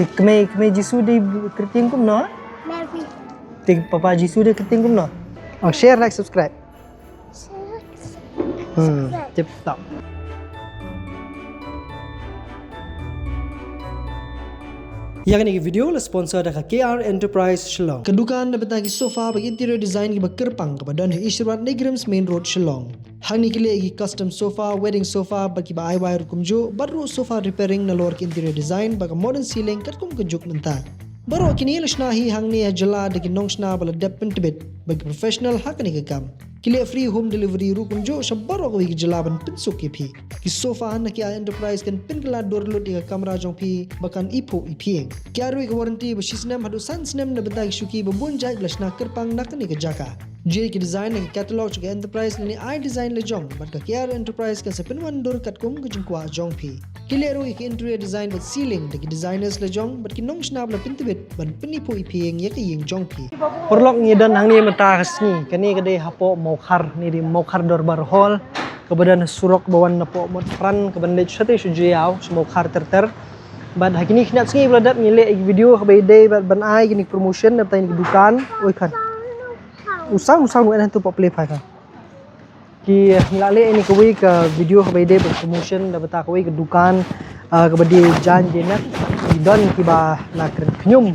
kemai Jisu di kerting kum no. Mary. Ting papa Jisu di kerting kum no. Oh, share, like, subscribe. Cep tak. Yang ini video adalah sponsor dari KR Enterprise Shillong. Kedukaan dapat bagi sofa bagi interior design di Kerpang kepada Ishirat Negrams Main Road Shillong. Hang ni kili lagi custom sofa, wedding sofa bagi ba IY rukumju, baru sofa repairing na lor interior design bagi modern ceiling kat kum kejuk mentah. Baru kini lesnahi hang ni jala deki nongsna bala depen tebet bagi professional hak ni kekam. Kili free home delivery rukumju sabaro ko jalaban pensuk pi. Ki sofa na ki enterprise kan pinkala dorlut di kamera jong pi bakan ipo ipieng. Ki arui ke warranty ba sisnem hadu sansnem na betag shuki ba bunjai lesna kerpang nak ni ke jaka. Jadi ki design ni catalog juga enterprise ni I design le jong bat ka KR enterprise kan sepenwan dor kat kum ke jengkwa jong pi. Kili arui ki interior design bat ceiling de ki designers le jong bat ki nong snab la pintibet ban penipo ipieng ya ki yeng jong pi. Perlok ni dan hang ni mata kasni kani kade hapo mokhar ni di mokhar dorbar hall kebadan surok bawan napo mod fran kebadan chate shujiao mokhar terter bad hakini khnat sngi bladat ngile video khabai day ban ai gini promotion na tain dukan oi kan usang nu tu pop play kan ki ngilale ini kawai ke video khabai day promotion da bata kawai ke dukan kebadi jan jenak don ki ba na knyum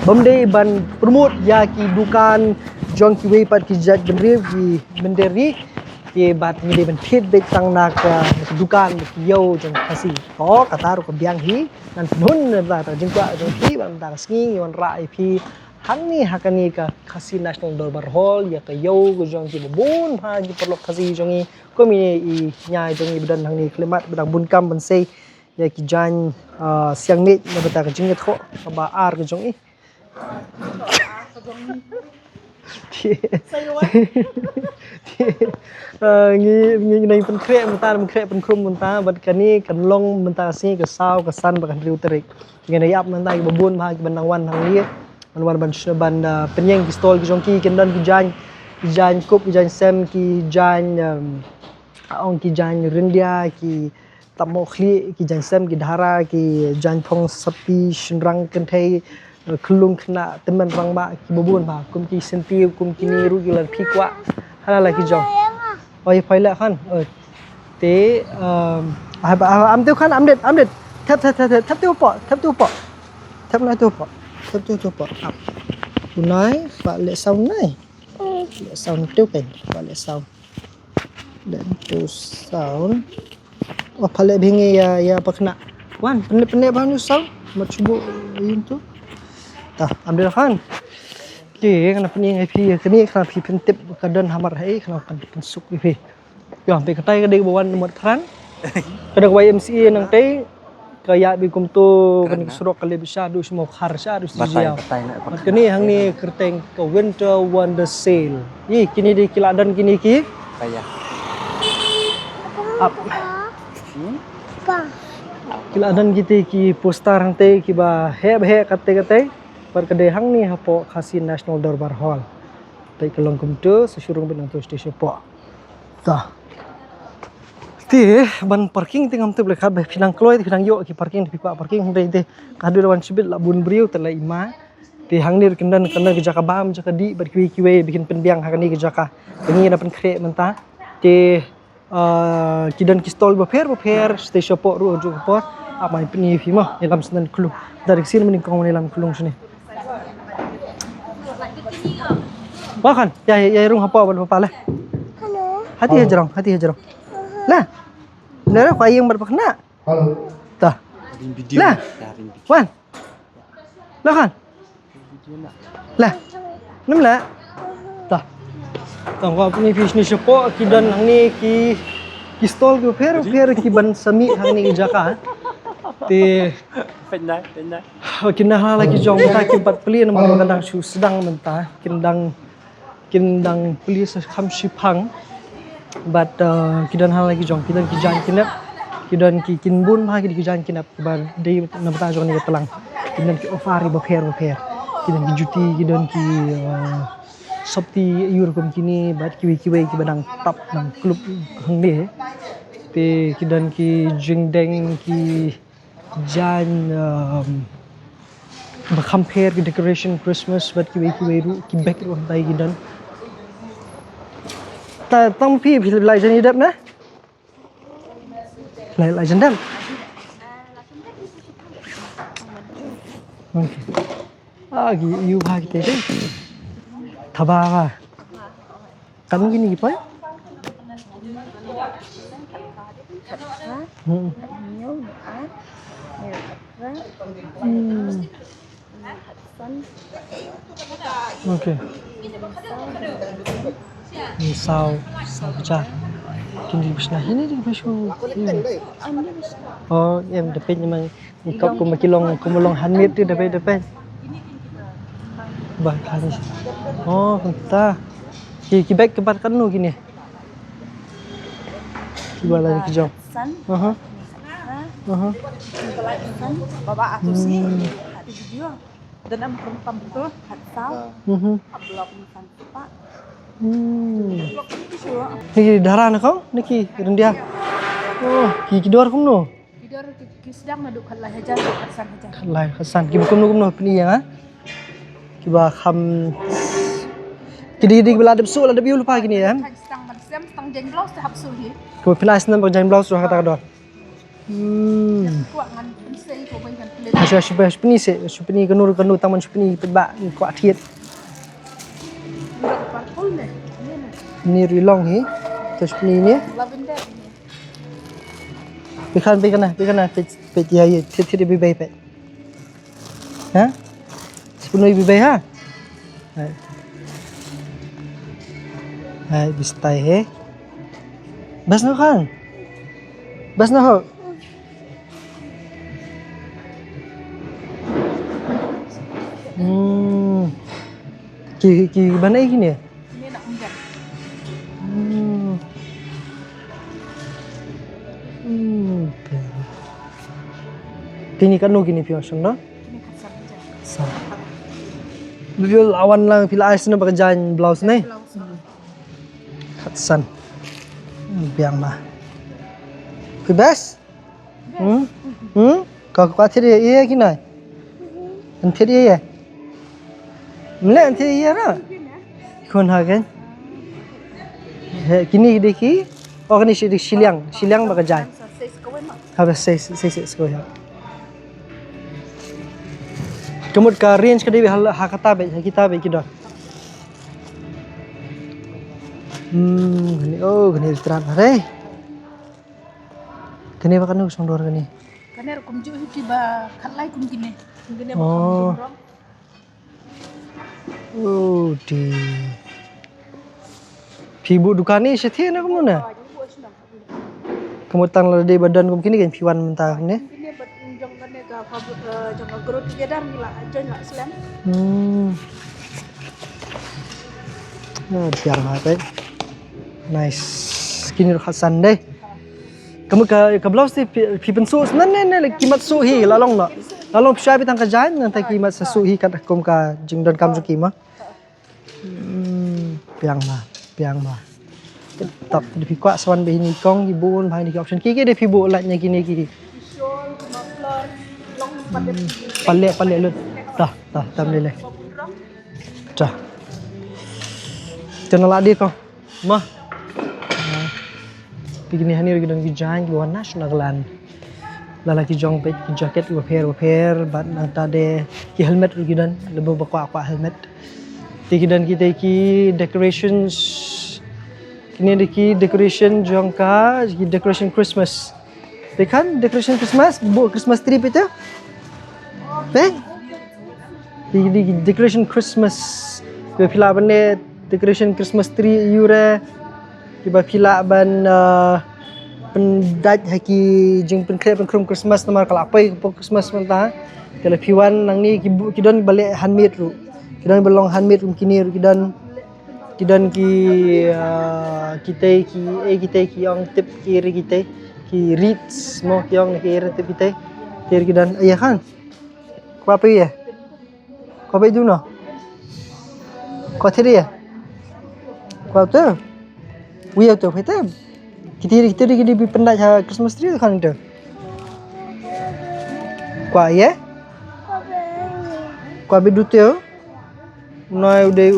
bamde ban promote ya ki dukan jong ki wei pat ki jat bendri ki benderi ki bat ni de ben feedback tang nak dukan ki yo jong kasi ko kata ru ko biang hi nan nun ba ta jingkwa jong hi ban ta sngi yon ra ip hang ni hakani ka kasi national dorbar hall ya ka yo go jong ki bun ha ki perlo kasi jong i ko mi i nyai jong i bedan hang ni klemat bedang bun kam ban sei ya ki jan siang mit na bata ka jinget kho ba ar ka jong i ngi nai pen krek pen krum mentah bat kani kan long mentah si ke sau ke san bakan riu terik ngi nai ap mentah ki babun ma ki bandang wan hang ni ban ban penyeng ki stol ki jongki kendan ki jan kup ki jan sem ki jan ong ki jan rindia ki tamokhli ki jan sem ki dhara ki jan phong sapi shinrang kenthei kelung kena teman rang ba ki babun ba kum ki senti kum ki ni ru ki lan phikwa hala la ki jong oi phaila khan te am teu khan am det thap teu po thap na teu po up tunai pak le sound nai le sound teu pen pak le sound dan teu sound oh pale bingi ya pakna wan pene bang sound mat subuh yun tu tah ambil kan ki kana pening IP kini kana pi pentip kadan hamar hai kana kan pensuk IP yo sampai ketai kadai bawan nomor kran kada YMCA nang tei kaya bi kum tu kan surok kali bisa du semua kharsa du sijiau kini hang ni kerteng ke winter wonder sale i kini di kiladan kini ki kaya up kiladan kita ki poster hang tei ki ba he kate par kedai hang ni hapo khasi national dorbar hall tai kelong kum tu sesurung benang tu station po tah ti ban parking tingam tu belaka be pinang kloi pinang yo ki parking pipa parking hang te kadu lawan sibit la bun briu tela ima ti hang ni kendan ke jaka bam jaka di bar kiwe bikin penbiang hang ni ke jaka ini na pen kre menta ti kidan ki stol ba fer station po ru ju po amai peni fi ma elam senan klung dari sini mending kau elam klung sini bahkan ya rung apa lah Halo. hati hajarong lah benar kau yang berpakna halo tah lah wan lah kan lah nem lah tah tang kau punya fish ni sepo kidan hang ni ki stol go fer ki ban sami hang ni jaka ti penai kina lagi jong ta ki pat pli na mang kadang su sedang mentah kindang pli sa kham shipang but kidan hal lagi jong kidan ki jan kinap kidan ki kinbun ma ki jan kinap ban dei na bata jong ni telang kidan ki ofari ba fer kidan ki juti kidan ki sabti yur kum kini bat ki badang tap nang klub hang ni te kidan ki jingdeng ki jan Ba compare ki decoration Christmas bat ki ru ki back ru tai ki dan. Ta tong phi lại chân đi đập nè. Lại chân đập. Okay. You ha ki te. Thaba ba. Kamu gini ki pai? Okay. Sao pecah. Kini bisna ini di besok. Oh, em dapat memang ikut ku makilong handmade tu dapat. Bahkan. Oh, entah. Ki baik kebat kanu gini. Coba lagi ke jauh. Baba atu sih, hati video. Dan am perempuan betul, hati tahu. Blok misan pak. Blok itu sih. Niki darah nak kau? Niki rendia. Oh, ki dor kum no. Tidur ki sedang naduk khalai hajar Hasan hajar. Khalai Hasan. Ki kum no peni ya. Ki ba kham. Ki bela adab sul adab yul pa gini ya. Setang jeng blouse tahap sulhi. Ko penas nan berjalan blouse roh kata dor. Kuat ngan pensei ko bain kan pelet. Asya shupeni kanur taman shupeni pebak ko athiet. Parpol ne. Ni rilong hi. To shupeni ni. Lavender. Pikan pe ya thit bi bai pe. Ha? Sepenuh bi bai ha. Hai bistai he. Bas no kan? Bas no ho. Ki mana gini ya? Ini nak hujan. Tini kan no gini pion no? Ini kasar aja. Sa. Beliau lawan lang pila ais na bakajan blouse ni. Katsan. Biang mah. Bebas? Kau kuatir iya kina? Antir iya. Mula antir iya na. Kon hagen. Kini deki. Oh kini Shiliang bakajan. Habis saya sekolah. Kemudian ke range kadai hakata be kita be kita. Gani teranare. Gani ba kanu song dor gani. Kaner kum ju ki ba khalai kum kine. Gini Oh. Oh di. Pibu dukani sethi na kum na. Kemudian lade badan kum kini kan piwan mentah ni. Ini buat jong kan ka jong growth together nila aja nila slam. Biar apa? Nice. Kini Hasan deh. Kamu ke blouse ni pipen su nan kimat su hi lalong no. Lalong psai bitang ka jan nanti kimat su hi kat kum ka jingdon kam su kima. Piang ma. Tetap di pikwa sawan be ni kong ibun bhai ni option ki de pibu latnya kini ki. Palle lut. Dah tam le. Dah. Jangan ladi kau. Mah. Begini hani lagi dan kijang luar nasional lan. Lala kijong pe jaket waper bat tade ki helmet lagi dan lebih bakwa helmet. Tiki dan kita ki decorations kini deki decoration jongka ki decoration Christmas. Dekan decoration Christmas bu Christmas tree itu. Pe? Di decoration Christmas. Ke pila bende decoration Christmas tree yure. Kiba pila ban pendaj haki jing penkrum Christmas namar kala apa Christmas mentah. Kalau piwan nang ni kidon balik handmade ru. Kidon belong handmade kini ru kidon kita yang tip kiri kita ki reeds mo yang kiri tip kita kiri kidon iya kan ko apa ya ko apa itu no ko tiri ya ko tu Wih tu, kita di pendaj Christmas tree kan itu. Kuah ya? Qua biết đút tiêu. Nói đây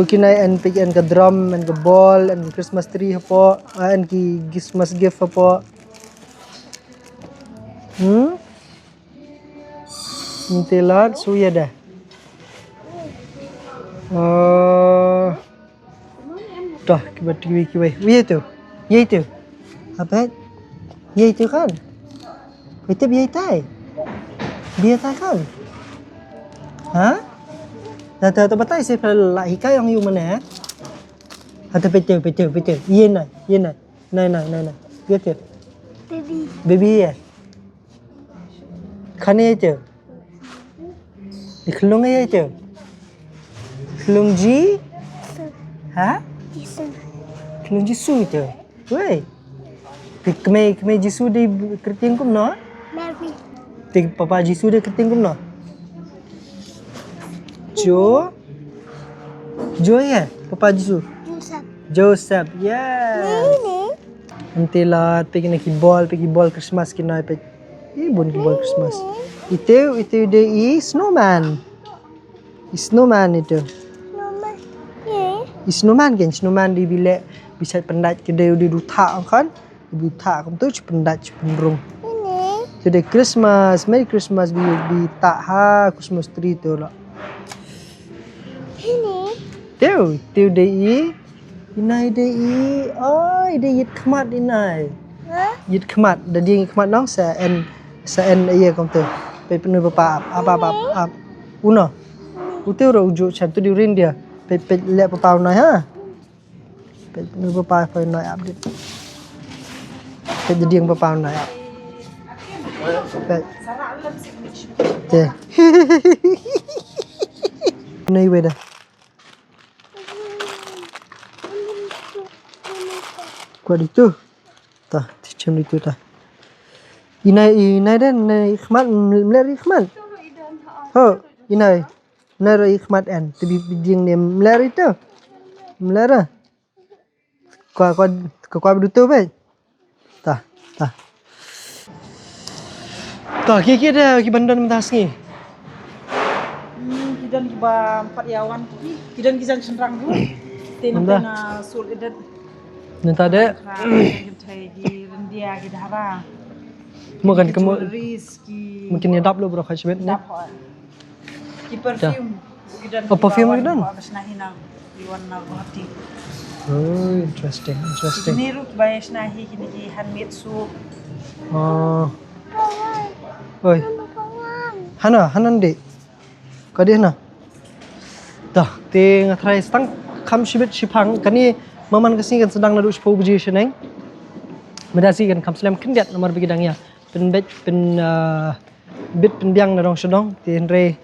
kinai en pick en ke drum en ke ball en ke Christmas tree apa en ki Christmas gift apa. Telat suya dah. Dah kita kiwi. Ye tu. Apa? Ye tu kan? Itu biaya tai. Biaya tai kan? Hah? Dah betul sih lah hikai yang you mana? Ada betul. Ye nai. Nai. Betul. Baby ya. Khane itu. Dikelung ya itu. Kelung ji? Hah? Kelung jisu itu. Wei. Kemai jisu di kerting kum no? Mary. Tik papa jisu di kerting kum no? Jo ya? Papa jisu. Joseph. Yeah. Ini. Nanti lah pergi ball Christmas kena pe. Bun ball Christmas. Itu dia snowman. Snowman itu. Mama. Ye. Snowman di bilik bisa pendat kedai di duta kan. Duta kamu tu pendat penrung. Ini. Jadi Christmas, Merry Christmas di tak ha Christmas tree tu lah. Ini. Teu dei. Inai dei. Oh, dei yit khmat inai. Hah? Yit khmat, dah dia khmat nong sa en iya kamu tu. Pe penuh apa. Uno. Utiu ro uju chan tu di rin dia. Pe lihat papa unai ha. Pe penuh papa fa unai update. Pe jadi yang papa unai. Pe. Te. Nei weda. Kuat itu. Tah, macam itu tah. Inai dan ikhmat meleri ikhmat. Ho, inai. Meleri ikhmat en. Tapi jing dia meleri tu. Meleri. Kau betul baik. Tah. Tah, kira bandan mentas ni. Kidan kiba empat yawan kidan kisang senrang dulu. Tena sul idan. Nanti ada. Di rendia kidara. Mungkin ni dap lo bro khashbet ni. Ki perfume. Kidan. Perfume kidan. Nahina diwarna hati. Oh, interesting. Ini rut bayas nahi kini ki handmade soup. Oi. Hanan dek. Kau dia na. Dah, teng try stang kam shibet shipang kani maman kasi kan sedang nadu shpo buji sheneng. Medasi kan kam slam kendiat nomor bigidangnya. Bit penbiang na dong sedong tin re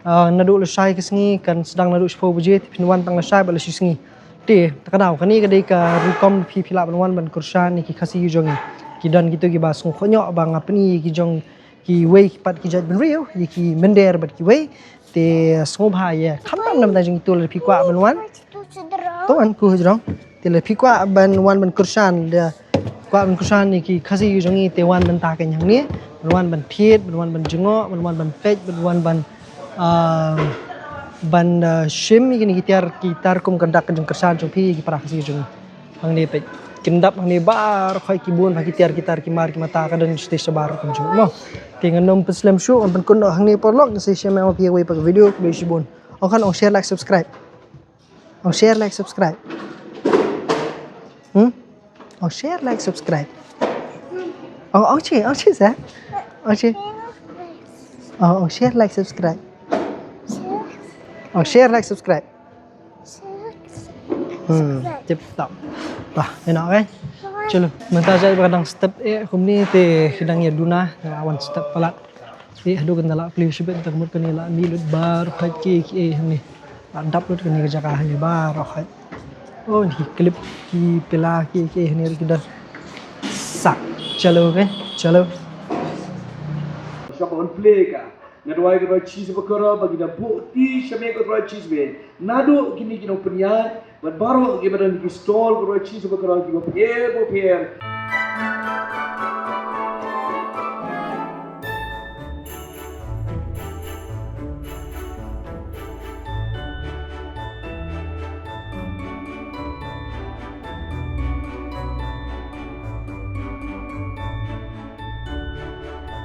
nadu lesai kesengi kan sedang nadu shpo buji pinwan tang lesai bal shisngi. Ti takadau kani kadai ka rukom pila banwan ban kursan ni ki kasi yujong kidan gitu ki basung khonyo bang apni ki jong ki wei pat ki jat ben rio ki mender bat ki wei te sngobha ye khamam nam da jing tu le pikwa banwan to an ku jrong te le pikwa banwan ban kursan de kwa ban kursan ni ki kasi yujong te wan ban ta kan yang ni banwan ban thiet banwan ban jengo banwan ban pej banwan ban shim ini gitar kum kandak jeng kersan jong pi gi parah si jong hang ni pe kindap hang ni bar khoi ki bun bagi gitar ki mar ki mata ka dan stage bar kum jong mo tingan nom peslam show on kun hang ni porlok si shame ma pi wei pak video ku si bun on kan on share like subscribe on share like subscribe on share like subscribe on chi sa on chi on share like subscribe share like subscribe. Tiếp tục. Bah, enak kan? Chalo, manta jai kadang step kumni te kadang ya duna awan step palat. Hadu kan dala play shibet tak mut kan la milut bar phaki ni. Andap lut kan ni jaka ni bar khat. Oh ni clip ki pela ki ni kidan. Sak. Chalo kan? Chalo. Siapa on play ka? Ngadwai ka cheese bakara bagi dah bukti syame ka cheese ben. Nado kini kino peniat, buat baru kita dan stall ka cheese bakara ki pier.